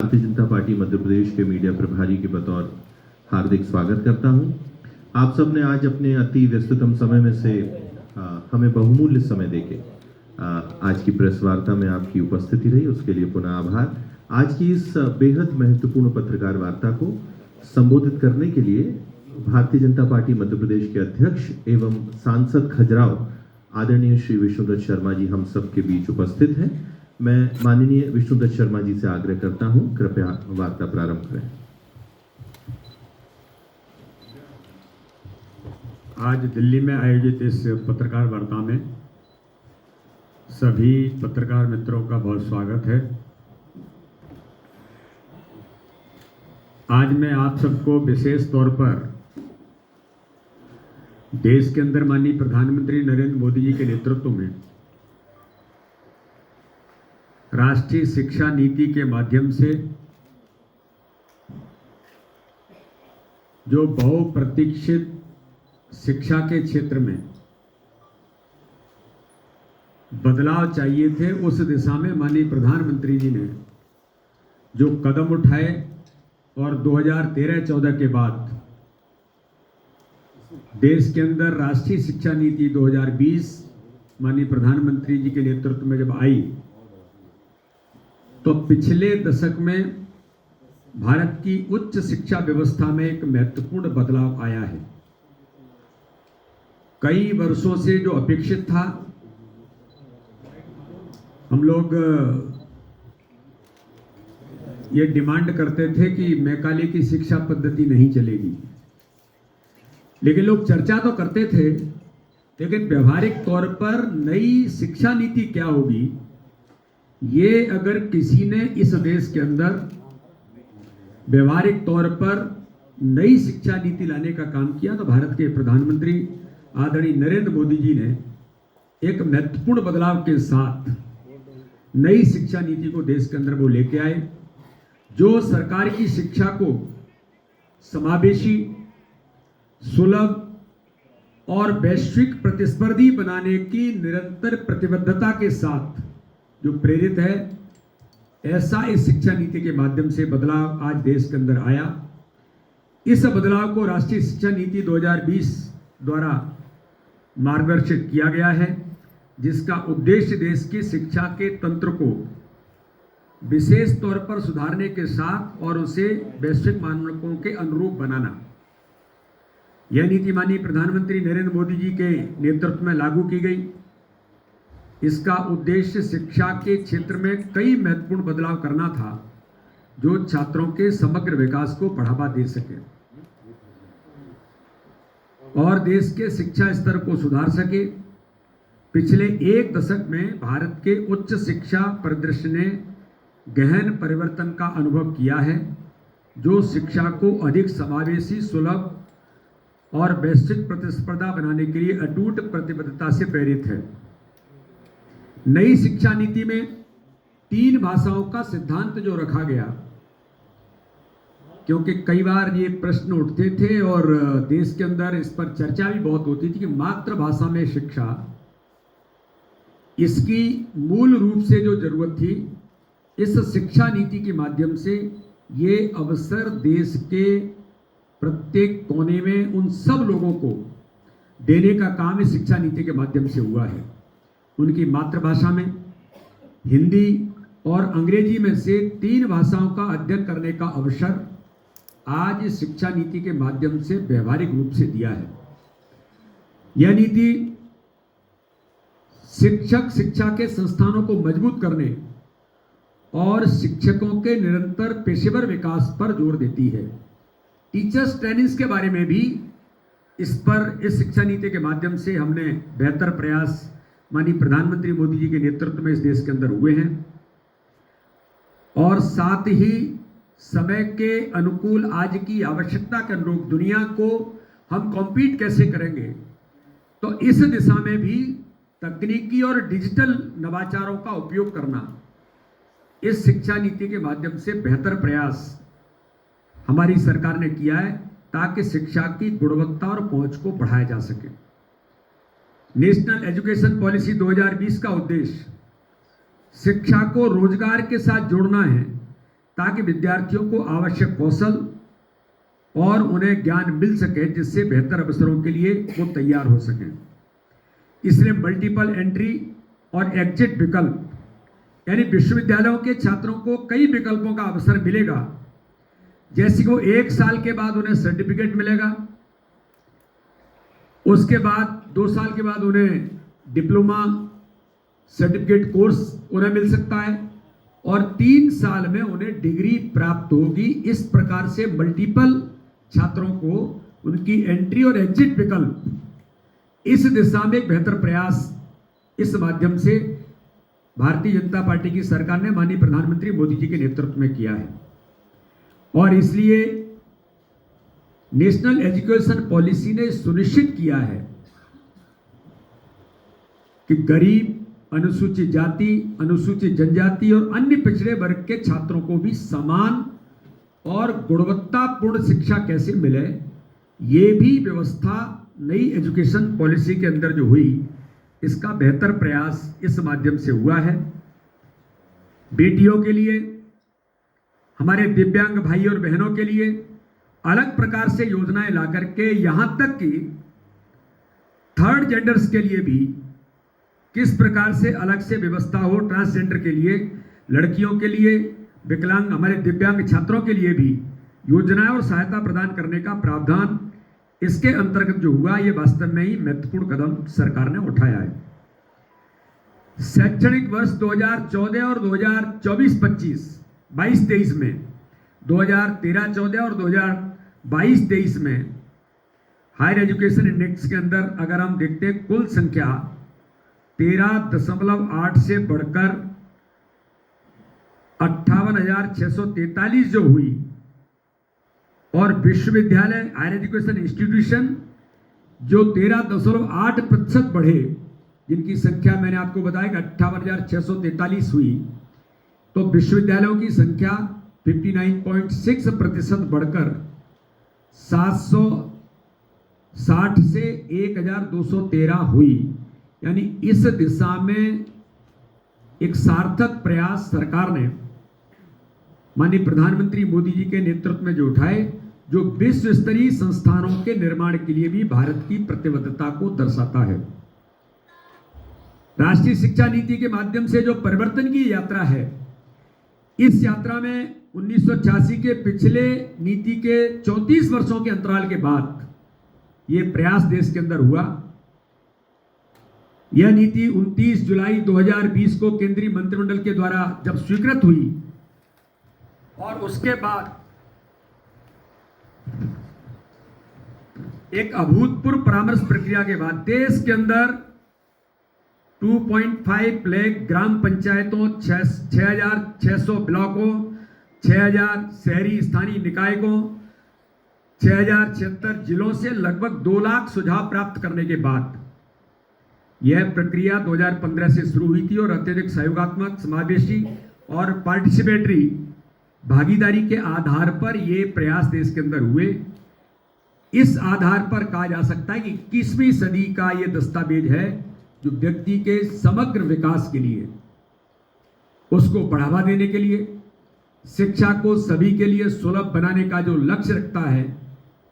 Bharatiya Janata party Madhya Pradesh के media प्रभारी के बतौर हार्दिक स्वागत करता हूं। आप सब ने आज अपने अति व्यस्ततम समय में से हमें बहुमूल्य समय देके आज की प्रेस वार्ता में आपकी उपस्थिति रही, उसके लिए पुनः आभार। आज की इस बेहद महत्वपूर्ण पत्रकार वार्ता को संबोधित करने के लिए भारतीय जनता पार्टी मध्य प्रदेश के अध्यक्ष एवं सांसद खजुराहो आदरणीय श्री विष्णुदत्त शर्मा जी हम सबके बीच उपस्थित हैं। मैं माननीय विष्णुदत्त शर्मा जी से आग्रह करता हूं, कृपया वार्ता प्रारंभ करें। आज दिल्ली में आयोजित इस पत्रकार वार्ता में सभी पत्रकार मित्रों का बहुत स्वागत है। आज मैं आप सबको विशेष तौर पर देश के अंदर माननीय प्रधानमंत्री नरेंद्र मोदी जी के नेतृत्व में राष्ट्रीय शिक्षा नीति के माध्यम से जो बहुप्रतीक्षित शिक्षा के क्षेत्र में बदलाव चाहिए थे, उस दिशा में माननीय प्रधानमंत्री जी ने जो कदम उठाए और 2013-14 के बाद देश के अंदर राष्ट्रीय शिक्षा नीति 2020 माननीय प्रधानमंत्री जी के नेतृत्व में जब आई, तो पिछले दशक में भारत की उच्च शिक्षा व्यवस्था में एक महत्वपूर्ण बदलाव आया है। कई वर्षों से जो अपेक्षित था, हम लोग ये डिमांड करते थे कि मैकाले की शिक्षा पद्धति नहीं चलेगी, लेकिन लोग चर्चा तो करते थे, लेकिन व्यवहारिक तौर पर नई शिक्षा नीति क्या होगी, ये अगर किसी ने इस देश के अंदर व्यवहारिक तौर पर नई शिक्षा नीति लाने का काम किया तो भारत के प्रधानमंत्री आदरणीय नरेंद्र मोदी जी ने एक महत्वपूर्ण बदलाव के साथ नई शिक्षा नीति को देश के अंदर वो लेके आए, जो सरकार की शिक्षा को समावेशी, सुलभ और वैश्विक प्रतिस्पर्धी बनाने की निरंतर प्रतिबद्धता के साथ जो प्रेरित है, ऐसा इस शिक्षा नीति के माध्यम से बदलाव आज देश के अंदर आया। इस बदलाव को राष्ट्रीय शिक्षा नीति 2020 द्वारा मार्गदर्शित किया गया है, जिसका उद्देश्य देश की शिक्षा के तंत्र को विशेष तौर पर सुधारने के साथ और उसे वैश्विक मानकों के अनुरूप बनाना। यह नीति माननीय प्रधानमंत्री नरेंद्र मोदी जी के नेतृत्व में लागू की गई। इसका उद्देश्य शिक्षा के क्षेत्र में कई महत्वपूर्ण बदलाव करना था, जो छात्रों के समग्र विकास को बढ़ावा दे सके और देश के शिक्षा स्तर को सुधार सके। पिछले एक दशक में भारत के उच्च शिक्षा परिदृश्य ने गहन परिवर्तन का अनुभव किया है, जो शिक्षा को अधिक समावेशी, सुलभ और वैश्विक प्रतिस्पर्धा बनाने के लिए अटूट प्रतिबद्धता से प्रेरित है। नई शिक्षा नीति में 3 भाषाओं का सिद्धांत जो रखा गया, क्योंकि कई बार ये प्रश्न उठते थे और देश के अंदर इस पर चर्चा भी बहुत होती थी कि मातृभाषा में शिक्षा, इसकी मूल रूप से जो जरूरत थी, इस शिक्षा नीति के माध्यम से ये अवसर देश के प्रत्येक कोने में उन सब लोगों को देने का काम इस शिक्षा नीति के माध्यम से हुआ है। उनकी मातृभाषा में, हिंदी और अंग्रेजी में से 3 भाषाओं का अध्ययन करने का अवसर आज इस शिक्षा नीति के माध्यम से व्यवहारिक रूप से दिया है। यह नीति शिक्षा के संस्थानों को मजबूत करने और शिक्षकों के निरंतर पेशेवर विकास पर जोर देती है। टीचर्स ट्रेनिंग्स के बारे में भी इस शिक्षा नीति के माध्यम से हमने बेहतर प्रयास माननीय प्रधानमंत्री मोदी जी के नेतृत्व में इस देश के अंदर हुए हैं और साथ ही समय के अनुकूल, आज की आवश्यकता के अनुरूप दुनिया को हम कॉम्पीट कैसे करेंगे, तो इस दिशा में भी तकनीकी और डिजिटल नवाचारों का उपयोग करना इस शिक्षा नीति के माध्यम से बेहतर प्रयास हमारी सरकार ने किया है, ताकि शिक्षा की गुणवत्ता और पहुंच को बढ़ाया जा सके। नेशनल एजुकेशन पॉलिसी 2020 का उद्देश्य शिक्षा को रोजगार के साथ जोड़ना है, ताकि विद्यार्थियों को आवश्यक कौशल और उन्हें ज्ञान मिल सके, जिससे बेहतर अवसरों के लिए वो तैयार हो सकें। इसलिए मल्टीपल एंट्री और एग्जिट विकल्प, यानी विश्वविद्यालयों के छात्रों को कई विकल्पों का अवसर मिलेगा। जैसे कि वो 1 साल के बाद उन्हें सर्टिफिकेट मिलेगा, उसके बाद 2 साल के बाद उन्हें डिप्लोमा सर्टिफिकेट कोर्स उन्हें मिल सकता है और 3 साल में उन्हें डिग्री प्राप्त होगी। इस प्रकार से मल्टीपल छात्रों को उनकी एंट्री और एग्जिट विकल्प, इस दिशा में एक बेहतर प्रयास इस माध्यम से भारतीय जनता पार्टी की सरकार ने माननीय प्रधानमंत्री मोदी जी के नेतृत्व में किया है। और इसलिए नेशनल एजुकेशन पॉलिसी ने सुनिश्चित किया है कि गरीब, अनुसूचित जाति, अनुसूचित जनजाति और अन्य पिछड़े वर्ग के छात्रों को भी समान और गुणवत्तापूर्ण शिक्षा कैसे मिले, ये भी व्यवस्था नई एजुकेशन पॉलिसी के अंदर जो हुई, इसका बेहतर प्रयास इस माध्यम से हुआ है। बेटियों के लिए, हमारे दिव्यांग भाई और बहनों के लिए अलग प्रकार से योजनाएं ला करके, यहां तक कि थर्ड जेंडर्स के लिए भी किस प्रकार से अलग से व्यवस्था हो, ट्रांसजेंडर के लिए, लड़कियों के लिए, विकलांग, हमारे दिव्यांग छात्रों के लिए भी योजनाएं और सहायता प्रदान करने का प्रावधान इसके अंतर्गत जो हुआ, ये वास्तव में ही महत्वपूर्ण कदम सरकार ने उठाया है। शैक्षणिक वर्ष 2014 और 2024-25, 22-23 में, 2013-14 और 2022-23 में हायर एजुकेशन इंडेक्स के अंदर अगर हम देखते हैं, कुल संख्या 13.8 से बढ़कर 58,643 जो हुई, और विश्वविद्यालय हायर एजुकेशन इंस्टीट्यूशन जो 13.8% बढ़े, जिनकी संख्या मैंने आपको बताया कि 58,643 हुई, तो विश्वविद्यालयों की संख्या 59.6% बढ़कर 760 से 1,213 हुई। यानी इस दिशा में एक सार्थक प्रयास सरकार ने माननीय प्रधानमंत्री मोदी जी के नेतृत्व में जो उठाए, जो विश्व स्तरीय संस्थानों के निर्माण के लिए भी भारत की प्रतिबद्धता को दर्शाता है। राष्ट्रीय शिक्षा नीति के माध्यम से जो परिवर्तन की यात्रा है, इस यात्रा में 1986 के पिछले नीति के 34 वर्षों के अंतराल के बाद यह प्रयास देश के अंदर हुआ। यह नीति 29 जुलाई 2020 को केंद्रीय मंत्रिमंडल के द्वारा जब स्वीकृत हुई, और उसके बाद एक अभूतपूर्व परामर्श प्रक्रिया के बाद देश के अंदर 2.5 लाख ग्राम पंचायतों, 6,600 ब्लॉकों, 6,000 शहरी स्थानीय निकायों, 6,076 जिलों से लगभग 2 लाख सुझाव प्राप्त करने के बाद यह प्रक्रिया 2015 से शुरू हुई थी और अत्यधिक सहयोगात्मक, समावेशी और पार्टिसिपेटरी भागीदारी के आधार पर यह प्रयास देश के अंदर हुए। इस आधार पर कहा जा सकता है कि 21वीं सदी का यह दस्तावेज है जो व्यक्ति के समग्र विकास के लिए, उसको बढ़ावा देने के लिए, शिक्षा को सभी के लिए सुलभ बनाने का जो लक्ष्य रखता है।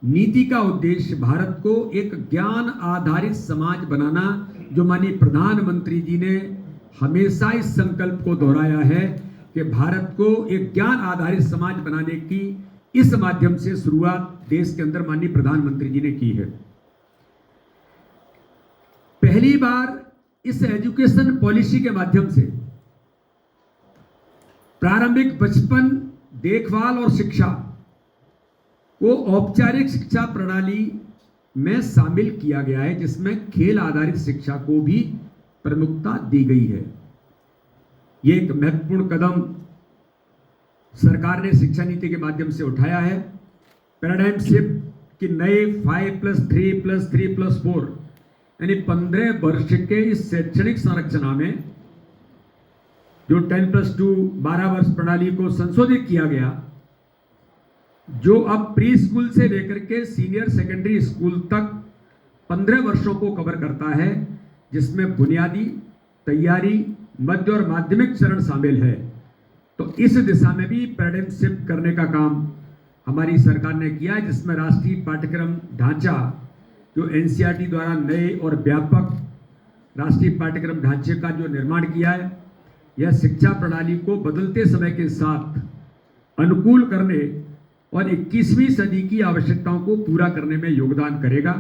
नीति का उद्देश्य भारत को एक ज्ञान आधारित समाज बनाना, जो माननीय प्रधानमंत्री जी ने हमेशा इस संकल्प को दोहराया है कि भारत को एक ज्ञान आधारित समाज बनाने की इस माध्यम से शुरुआत देश के अंदर माननीय प्रधानमंत्री जी ने की है। पहली बार इस एजुकेशन पॉलिसी के माध्यम से प्रारंभिक बचपन देखभाल और शिक्षा को औपचारिक शिक्षा प्रणाली में शामिल किया गया है, जिसमें खेल आधारित शिक्षा को भी प्रमुखता दी गई है। यह एक महत्वपूर्ण कदम सरकार ने शिक्षा नीति के माध्यम से उठाया है। पैराडाइम शिफ्ट की नए 5+3+3+4 यानी 15 वर्ष के इस शैक्षणिक संरचना में जो 10+2 12 वर्ष प्रणाली को संशोधित किया गया, जो अब प्री स्कूल से लेकर के सीनियर सेकेंडरी स्कूल तक 15 वर्षों को कवर करता है, जिसमें बुनियादी, तैयारी, मध्य और माध्यमिक चरण शामिल है। तो इस दिशा में भी पैराडाइम शिफ्ट करने का काम हमारी सरकार ने किया है, जिसमें राष्ट्रीय पाठ्यक्रम ढांचा जो एनसीईआरटी द्वारा नए और व्यापक राष्ट्रीय पाठ्यक्रम ढांचे का जो निर्माण किया है, यह शिक्षा प्रणाली को बदलते समय के साथ अनुकूल करने और 21वीं सदी की आवश्यकताओं को पूरा करने में योगदान करेगा।